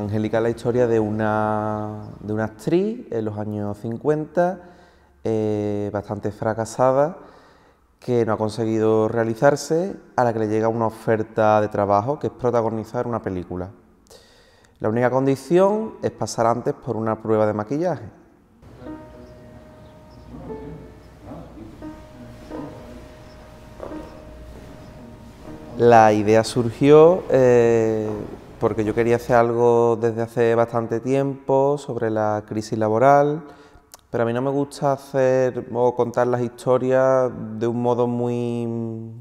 Angélica es la historia de una actriz en los años 50, bastante fracasada, que no ha conseguido realizarse, a la que le llega una oferta de trabajo, que es protagonizar una película. La única condición es pasar antes por una prueba de maquillaje. La idea surgió porque yo quería hacer algo desde hace bastante tiempo sobre la crisis laboral, pero a mí no me gusta hacer o contar las historias de un modo muy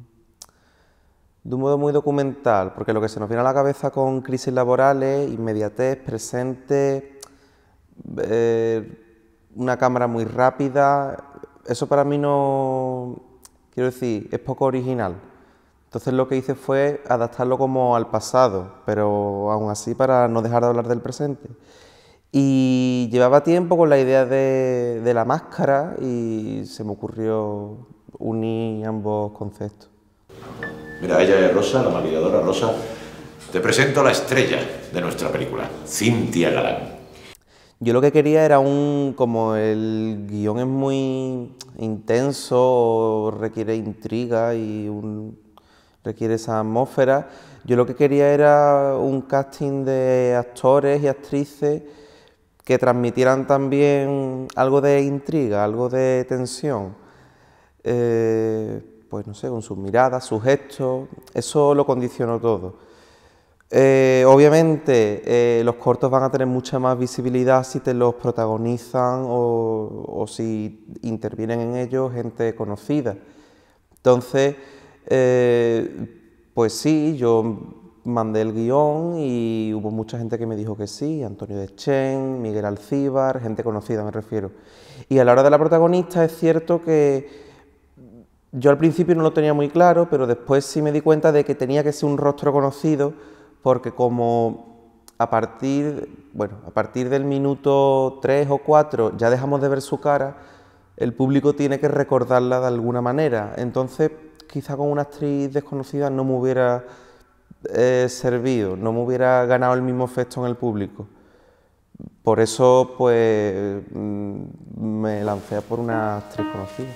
documental, porque lo que se nos viene a la cabeza con crisis laborales, inmediatez, presente, una cámara muy rápida, eso para mí no, quiero decir, es poco original. Entonces lo que hice fue adaptarlo como al pasado, pero aún así para no dejar de hablar del presente. Y llevaba tiempo con la idea de la máscara y se me ocurrió unir ambos conceptos. Mira, ella es Rosa, la maquilladora Rosa. Te presento a la estrella de nuestra película, Cintia Galán. Yo lo que quería era como el guión es muy intenso, requiere intriga y requiere esa atmósfera, yo lo que quería era un casting de actores y actrices que transmitieran también algo de intriga, algo de tensión. Pues no sé, con sus miradas, sus gestos, eso lo condicionó todo. Obviamente los cortos van a tener mucha más visibilidad si te los protagonizan o si intervienen en ellos gente conocida. Entonces, pues sí, yo mandé el guión y hubo mucha gente que me dijo que sí, Antonio Deschén, Miguel Alcíbar, gente conocida me refiero. Y a la hora de la protagonista es cierto que yo al principio no lo tenía muy claro, pero después sí me di cuenta de que tenía que ser un rostro conocido, porque como a partir del minuto 3 o 4 ya dejamos de ver su cara, el público tiene que recordarla de alguna manera. Entonces, quizá con una actriz desconocida no me hubiera servido, no me hubiera ganado el mismo efecto en el público. Por eso, pues, me lancé por una actriz conocida.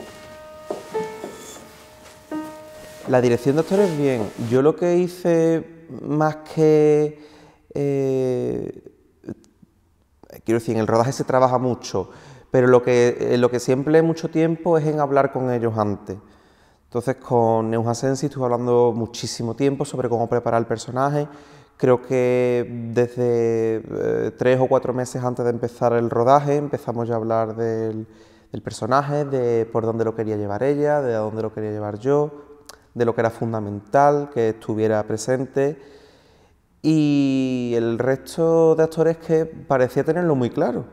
La dirección de actores, bien. Yo lo que hice más que... quiero decir, en el rodaje se trabaja mucho, pero lo que siempre mucho tiempo es en hablar con ellos antes. Entonces con Neus Asensi estuve hablando muchísimo tiempo sobre cómo preparar el personaje. Creo que desde 3 o 4 meses antes de empezar el rodaje empezamos ya a hablar del personaje, de por dónde lo quería llevar ella, de a dónde lo quería llevar yo, de lo que era fundamental que estuviera presente. Y el resto de actores que parecía tenerlo muy claro,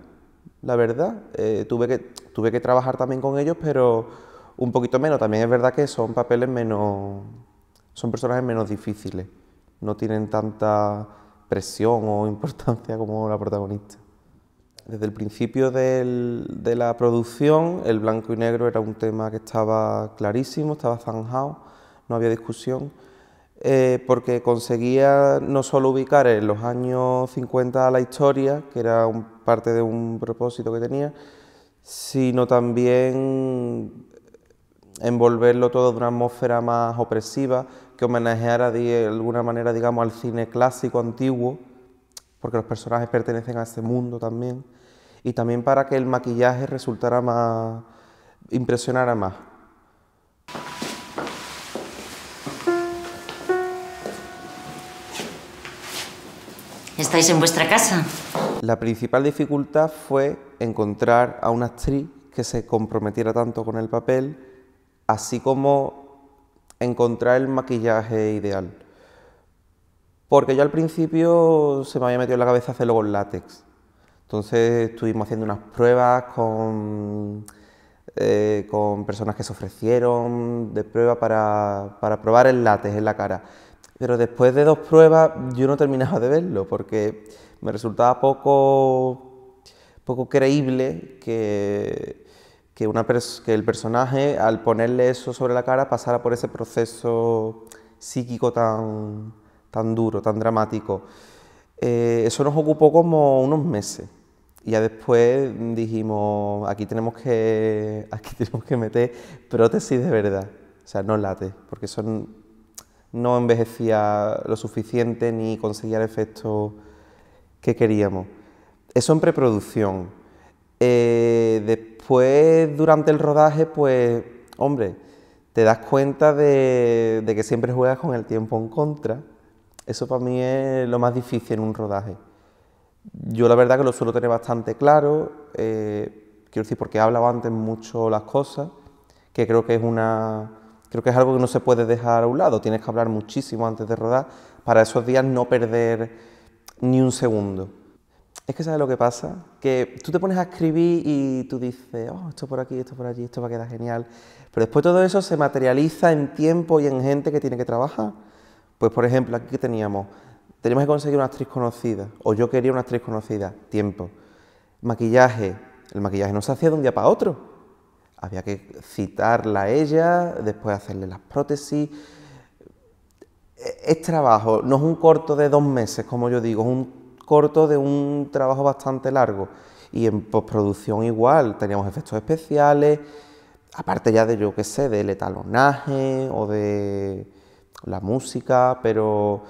la verdad. Tuve que trabajar también con ellos, pero un poquito menos. También es verdad que son papeles son personajes menos difíciles, no tienen tanta presión o importancia como la protagonista. Desde el principio de la producción, el blanco y negro era un tema que estaba clarísimo, estaba zanjado, no había discusión. Porque conseguía no solo ubicar en los años 50 la historia, que era parte de un propósito que tenía, sino también envolverlo todo de una atmósfera más opresiva, que homenajeara de alguna manera, digamos, al cine clásico antiguo, porque los personajes pertenecen a ese mundo también, y también para que el maquillaje impresionara más. ¿Estáis en vuestra casa? La principal dificultad fue encontrar a una actriz que se comprometiera tanto con el papel, así como encontrar el maquillaje ideal. Porque yo al principio se me había metido en la cabeza hacerlo con látex. Entonces estuvimos haciendo unas pruebas con personas que se ofrecieron de prueba para probar el látex en la cara. Pero después de 2 pruebas yo no terminaba de verlo porque me resultaba poco creíble que el personaje, al ponerle eso sobre la cara, pasara por ese proceso psíquico tan duro, tan dramático. Eso nos ocupó como unos meses. Y ya después dijimos, aquí tenemos que meter prótesis de verdad, o sea, no látex, porque eso no envejecía lo suficiente ni conseguía el efecto que queríamos. Eso en preproducción. Después, durante el rodaje, pues, hombre, te das cuenta de que siempre juegas con el tiempo en contra. Eso para mí es lo más difícil en un rodaje. Yo la verdad que lo suelo tener bastante claro, quiero decir, porque he hablado antes mucho las cosas, que creo que es algo que no se puede dejar a un lado, tienes que hablar muchísimo antes de rodar, para esos días no perder ni un segundo. Es que ¿sabes lo que pasa? Que tú te pones a escribir y tú dices, oh, esto por aquí, esto por allí, esto va a quedar genial, pero después todo eso se materializa en tiempo y en gente que tiene que trabajar. Pues por ejemplo, aquí que teníamos que conseguir una actriz conocida, o yo quería una actriz conocida, tiempo. Maquillaje, el maquillaje no se hacía de un día para otro. Había que citarla a ella, después hacerle las prótesis. Es trabajo, no es un corto de 2 meses, como yo digo, es un corto de un trabajo bastante largo. Y en postproducción igual, teníamos efectos especiales, aparte ya de, yo qué sé, del etalonaje o de la música, pero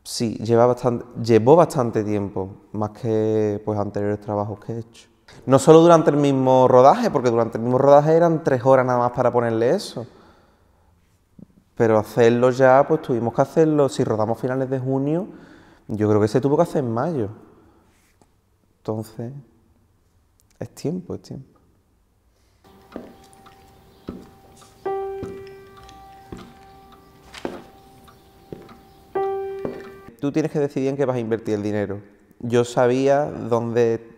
sí, llevó bastante tiempo, más que pues anteriores trabajos que he hecho. No solo durante el mismo rodaje, porque durante el mismo rodaje eran 3 horas nada más para ponerle eso. Pero hacerlo ya, pues tuvimos que hacerlo, si rodamos finales de junio, yo creo que se tuvo que hacer en mayo. Entonces, es tiempo, es tiempo. Tú tienes que decidir en qué vas a invertir el dinero. Yo sabía dónde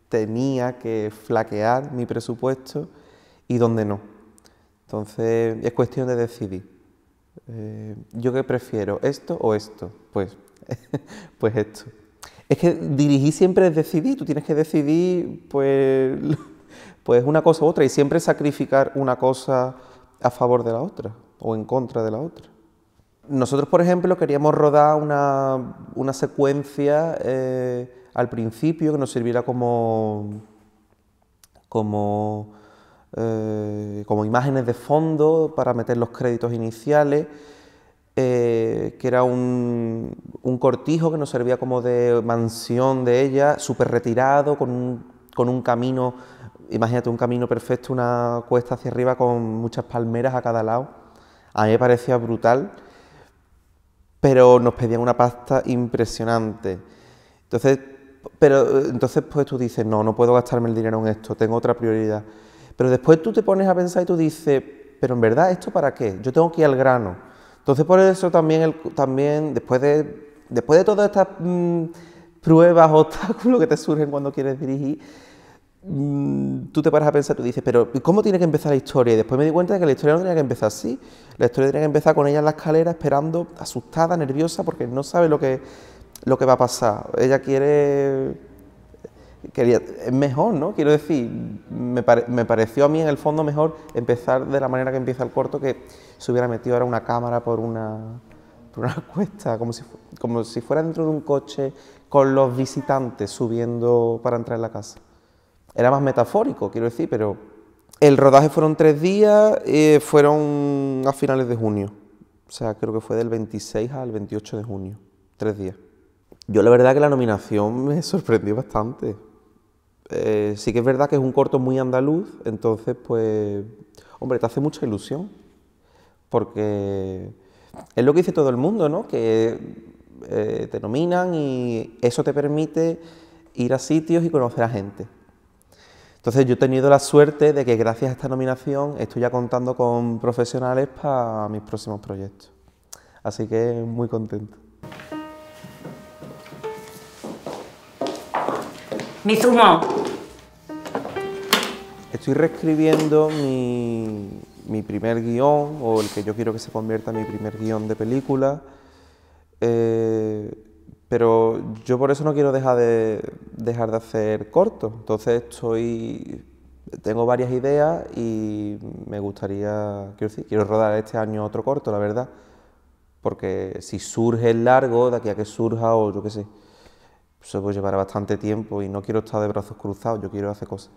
tenía que flaquear mi presupuesto y dónde no. Entonces, es cuestión de decidir. ¿Yo qué prefiero? ¿Esto o esto? Pues, pues esto. Es que dirigir siempre es decidir. Tú tienes que decidir, pues una cosa u otra y siempre sacrificar una cosa a favor de la otra o en contra de la otra. Nosotros, por ejemplo, queríamos rodar una secuencia al principio que nos sirviera como imágenes de fondo para meter los créditos iniciales, que era un cortijo que nos servía como de mansión de ella, súper retirado, con un camino, imagínate un camino perfecto, una cuesta hacia arriba con muchas palmeras a cada lado. A mí me parecía brutal, pero nos pedían una pasta impresionante. Entonces pues tú dices, no puedo gastarme el dinero en esto, tengo otra prioridad. Pero después tú te pones a pensar y tú dices, pero en verdad, ¿esto para qué? Yo tengo que ir al grano. Entonces por eso también después de todas estas pruebas, obstáculos que te surgen cuando quieres dirigir, tú te paras a pensar, tú dices, pero ¿cómo tiene que empezar la historia? Y después me di cuenta de que la historia no tenía que empezar así. La historia tenía que empezar con ella en la escalera, esperando, asustada, nerviosa, porque no sabe lo que va a pasar. Ella es mejor, ¿no? Quiero decir, me pareció a mí en el fondo mejor empezar de la manera que empieza el corto, que se hubiera metido ahora una cámara por una cuesta, como si fuera dentro de un coche con los visitantes subiendo para entrar en la casa. Era más metafórico, quiero decir, pero el rodaje fueron 3 días, fueron a finales de junio. O sea, creo que fue del 26 al 28 de junio, 3 días. Yo la verdad que la nominación me sorprendió bastante. Sí que es verdad que es un corto muy andaluz, entonces pues, hombre, te hace mucha ilusión, porque es lo que dice todo el mundo, ¿no? Que te nominan y eso te permite ir a sitios y conocer a gente. Entonces yo he tenido la suerte de que gracias a esta nominación estoy ya contando con profesionales para mis próximos proyectos. Así que muy contento. ¡Mi zumo! Estoy reescribiendo mi primer guión, o el que yo quiero que se convierta en mi primer guión de película, pero yo por eso no quiero dejar de hacer cortos. Entonces tengo varias ideas y me gustaría, quiero rodar este año otro corto, la verdad, porque si surge el largo, de aquí a que surja, o yo qué sé, Eso pues llevará bastante tiempo y no quiero estar de brazos cruzados, yo quiero hacer cosas.